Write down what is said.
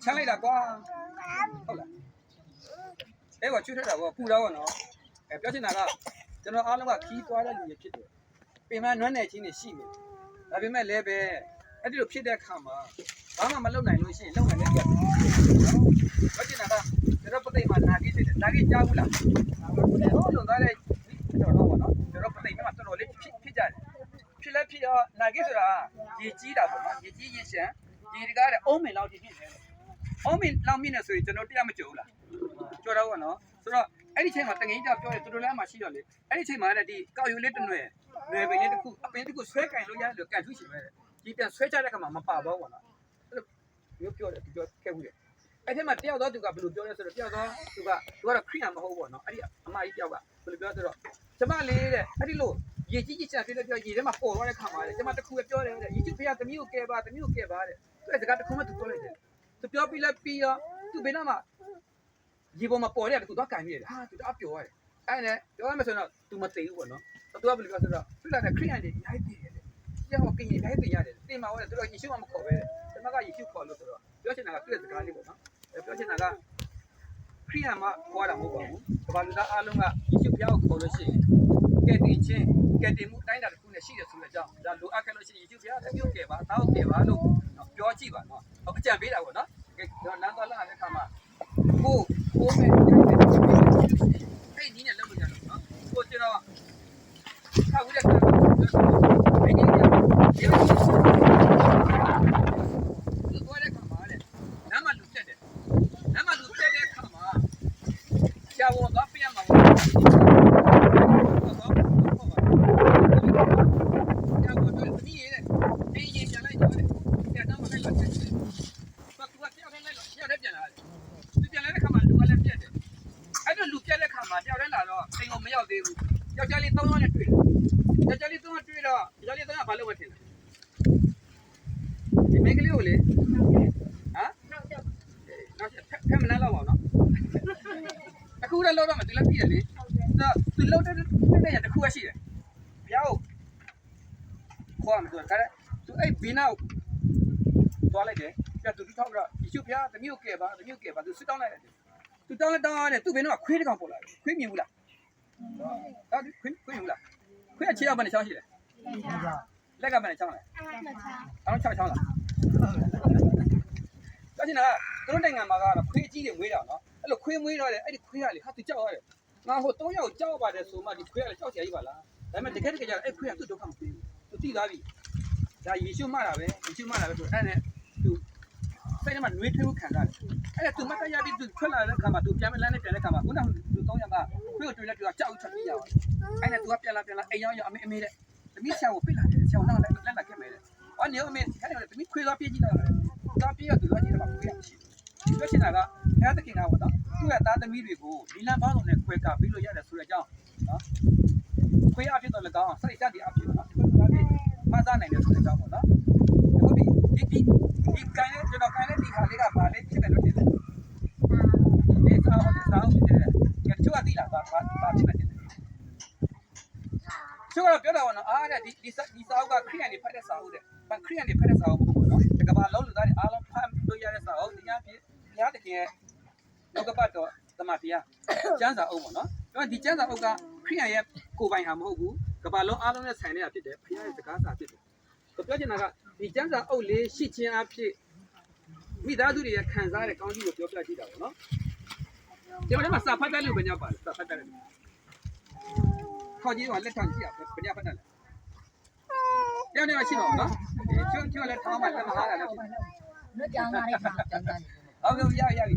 ချမ်းလိုက်တာကွာဟုတ်လားအဲ့ကချွတ်ထက်တာကပူတော့နော်ပြောချင်တာကကျွန်တော်အားလုံးကခီးသွားတဲ့လူတွေဖြစ်တယ်ပင်မနွမ်းနယ်ချင်းတွေရှိနေဒါပေမဲ့လည်းပဲအဲ့ဒီလိုဖြစ်တဲ့အခါမှာဘာမှမလုပ်နိုင်လို့ရှိရင်လုပ်နိုင်တဲ့ပြတ်ပြောချင်တာကကျွန်တော်ပသိမ်မှာနာကြီးဖြစ်တယ်နာကြီးကြားဘူးလားဟုတ်လွန်သွားတဲ့တော်တော့ဗောနော်ကျွန်တော်ပသိမ်မှာတော်တော်လေးဖြစ်ကြတယ်ဖြစ်လဲဖြစ်တော့နာကြီးဆိုတာရေကြီးတာပေါ့နော်ရေကြီးရေရှမ်းဒီတကားတဲ့အုံးမင်လောက်ဖြစ်နေတယ်အုံးမင်လောက်မြင့်နေဆိုရင်ကျွန်တော်တရားမကြုံဘူးလားကြော်တော့ဗောနော်ဆိုတော့အဲ့ဒီချိန်မှာတငိမ့်ကြပြောတယ်တော်တော်လေးမှရှိတော့လေအဲ့ဒီချိန်မှာလည်းဒီကောက်ယူလေးတစ်နွယ်ပင်လေးတစ်ခုအပင်တစ်ခုဆွဲကင်လို့ရတယ်လို့ကန်ထုရှင်ပဲဒီပြန်ဆွဲချတဲ့ခါမှာမပါတော့ဗောနော်အဲ့လိုမျိုးပြောတယ်သူပြောခဲ့ဘူးလေအဲ့ဒီမှာတယောက်တော့သူကဘယ်လိုပြောလဲဆိုတော့တယောက်တော့သူကတော့ခရိယာမဟုတ်ဗောနော်အဲ့ဒီအမကြီးတယောက်ကဘယ်လိုပြောဆိုတော့ကျမလေးတဲ့အဲ့ဒီလိုရေကြီးကြီးချပြလို့ပြောရေထဲမှာပေါ်သွားတဲ့ခါမှာလေကျမတခုပဲပြောတယ်တဲ့ရေကြီးဖေးသမီးကိုကဲပါသမီးကိုကဲပါတဲ့သူအဲ့စကားတခုမှသူပြောလိုက်တယ်သူပြောပြီးလဲပြီးတော့သူဘယ်တော့မှရေပေါ်မှာပေါ်တဲ့တခုတော့ကန်နေတယ်ဟာသူတော့ပျော်ရတယ်အဲ့နဲ့ပြောရမယ်ဆိုတော့ तू မသိဘူးပေါ့နော်သူကဘယ်လိုပြောဆိုတော့သူလာတဲ့ခရိယာတွေရိုက်တည်တယ်ကြောက်ကင်းရိုက်တည်ရတယ်တင်မှာဟုတ်တယ်သူတို့ယေရှုမှမခေါ်ပဲကျွန်တော်ကယေရှုခေါ်လို့ဆိုတော့ပြောချင်တာကသူ့ရဲ့စကားလေးပေါ့နော်ပြောချင်တာကခရိယာမှာခေါ်တာမဟုတ်ပါဘူးဘာလို့လဲအားလုံးကယေရှုဘုရားကိုခေါ်လို့ရှိရင်ကဲတင်ချင်းကဲတင်မှုတိုင်းတာတစ်ခုနဲ့ရှိတယ်ဆိုတဲ့အကြောင်းဒါလိုအပ်ခဲ့လို့ရှိရင်ယေရှုဘုရားတမျိုးကဲပါတောင်းကဲပါလို့ပြောကြည့်ပါနော်အကြံပေးတာပေါ့နော်ကဲတော့လမ်းသွားလာတဲ့အခါမှာကိုမဲ့အဲ့ဒီနဲ့လောက်လို့ရတယ်နော်ကိုကျွန်တော်ထားဦးတဲ့ခါအဲ့ဒီရေဒီဒီကိုလည်းခါမှာလေနမ်းမလူတက်တယ်နမ်းမလူတက်တဲ့ခါမှာဆရာဝန်ကပြရမှာပေါ့ဆရာဝန်တို့ဒီရေဒီရေပြန်လိုက်တော့တယ်ဆရာတော့မလိုက်တော့တယ်ဘာသူကဆရာနဲ့လိုက်တော့ဆရာလည်းပြန်လာတယ်သူပြန်လာတဲ့ခါမှာလူကလည်းပြက်တယ်အဲ့တော့လူပြက်တဲ့ခါမှာတယောက်တည်းလာတော့အိမ်ကိုမရောက်သေးဘူးယောက်ျားလေး၃ယောက်နဲ့တွေ့တယ်ယောက်ျားလေး၃ယောက်တွေ့တော့ယောက်ျားလေး၃ယောက်ဘာလုပ်မထင်လဲဒီမိန်းကလေးကိုလေဟမ်နောက်ဖက်မနာတော့ပါနော်အခုတော့လောက်တော့မသူလည်းပြည်တယ်လေသူလောက်တဲ့ရတခုရှိတယ်ဘုရားကိုခေါ်မှသူကသူအဲ့ဘီနာကိုသွားလိုက်တယ်ပြသူထောက်တော့ယေရှုဘုရားတမျိုးကဲပါသူစစ်တောင်းလိုက်တယ်သူတောင်းလိုက်တယ်သူဘယ်တော့ခွေးတကောင်ပေါ်လာတယ်ခွေးမြင်ဘူးလားဒါခွေးမြင်ဘူးလားခွေးအခြေရောက်ဘယ်နဲ့ချောင်းရှိလဲလက်ကဘယ်နဲ့ချောင်းလဲအောင်6ချောင်းလားဒါချင်းကသူတို့နိုင်ငံမှာကတော့ခွေးကြီးတွေမွေးတာနော်အဲ့လိုခွေးမွေးတော့လေအဲ့ဒီခွေးကလေဟာသူကြောက်ရတယ်ငါဟို3ယောက်ကြောက်ပါတယ်ဆိုမှဒီခွေးကလည်းကြောက်စရာကြီးပါလားဒါပေမဲ့တကယ်ကျတော့အဲ့ခွေးကသူ့ဒုက္ခမပေးဘူးသူသိသွားပြီဒါယေရှုမှားတာပဲဆိုအဲ့နဲ့သူစိတ်ထဲမှာနှွေးထွေးမှုခံစားတယ်အဲ့ဒါသူမတ်ရပြီးသူထွက်လာတဲ့ခါမှာသူပြန်မလန်းနဲ့ပြန်တဲ့ခါမှာခုနကသူ3ယောက်ကခွေးကိုတွေ့လိုက်သူကကြောက်ထွက်ပြေးရပါတယ်အဲ့နဲ့သူကပြန်လာအိမ်ရောက်အမေတဲ့သမီးဆရာကိုပြစ်လာတယ်ဆရာကလည်းလက်လာခဲ့မယ်တဲ့ဟောနေအမေအဲ့ဒါသမီးခွေးသွားပြေးကြည့်တော့သွားပြေးရသူကကြည့်တော့ခွေးရမရှိဘူးပြောချင်တာကဘုရားသခင်ကပေါ့နော်သူ့ရဲ့သားသမီးတွေကိုဒီလမ်းပေါင်းစုံနဲ့ခွဲကပြီးလို့ရတယ်ဆိုတဲ့အကြောင်းနော်ခွေးအဖြစ်တော့လည်းကောင်းစိတ်ဓာတ်တွေအဖြစ်ပေါ့နော်ဒါလေးမှတ်သားနိုင်တယ်ဆိုတဲ့အကြောင်းပေါ့နော်ဟုတ်ပြီဒီကိုင်းနဲ့ကျွန်တော်ကိုင်းနဲ့ဒီခါလေးကဘာလေးဖြစ်တယ်လို့ထင်တယ်ဒီစာအုပ်ဖြစ်တယ်ကဲချိုးအတိလားဘာဖြစ်နေတယ်ချိုးကတော့ပြောတာပေါ့နော်အားတဲ့ဒီစာအုပ်ကခရိယန်တွေဖတ်တဲ့စာအုပ်တဲ့ခရိယန်တွေဖတ်တဲ့စာအုပ်ပေါ့နော်တကဘာလုံးလူသားတွေအားလုံးဖတ်လို့ရတဲ့စာအုပ်တရားဖြစ်ဘုရားသခင်ရဲ့လောကပတ်တော်သမတရားကျမ်းစာအုပ်ပေါ့နော်ဒီကျမ်းစာအုပ်ကခရိယန်ရဲ့ကိုယ်ပိုင်ဟာမဟုတ်ဘူးကဘာလုံးအားလုံးနဲ့ဆိုင်နေတာဖြစ်တယ်ဘုရားရဲ့စကားစာဖြစ်တယ်ပြောချင်တာကဒီကျမ်းစာအုပ်လေးရှိခြင်းအဖြစ်မိသားစုတွေရခံစားရတဲ့ကောင်းကြီးကိုပြောပြကြည့်တာပေါ့နော်ဒီမှာစာဖတ်တယ်လို့ဘယ်ညပါလဲစာဖတ်တယ်ခေါ်ကြည့်တော့လက်ထောင်ကြည့်ရဘယ်ညဖတ်တယ်လဲတရားနေမရှိပါဘူးနော်ကျွန်းလည်းထောင်းမှလက်မဟားတာလည်းဖြစ်တယ်လွတ်ကြောင်းသားလေးခါကြောင်းသားလေးဟုတ်ကဲ့ရပြီ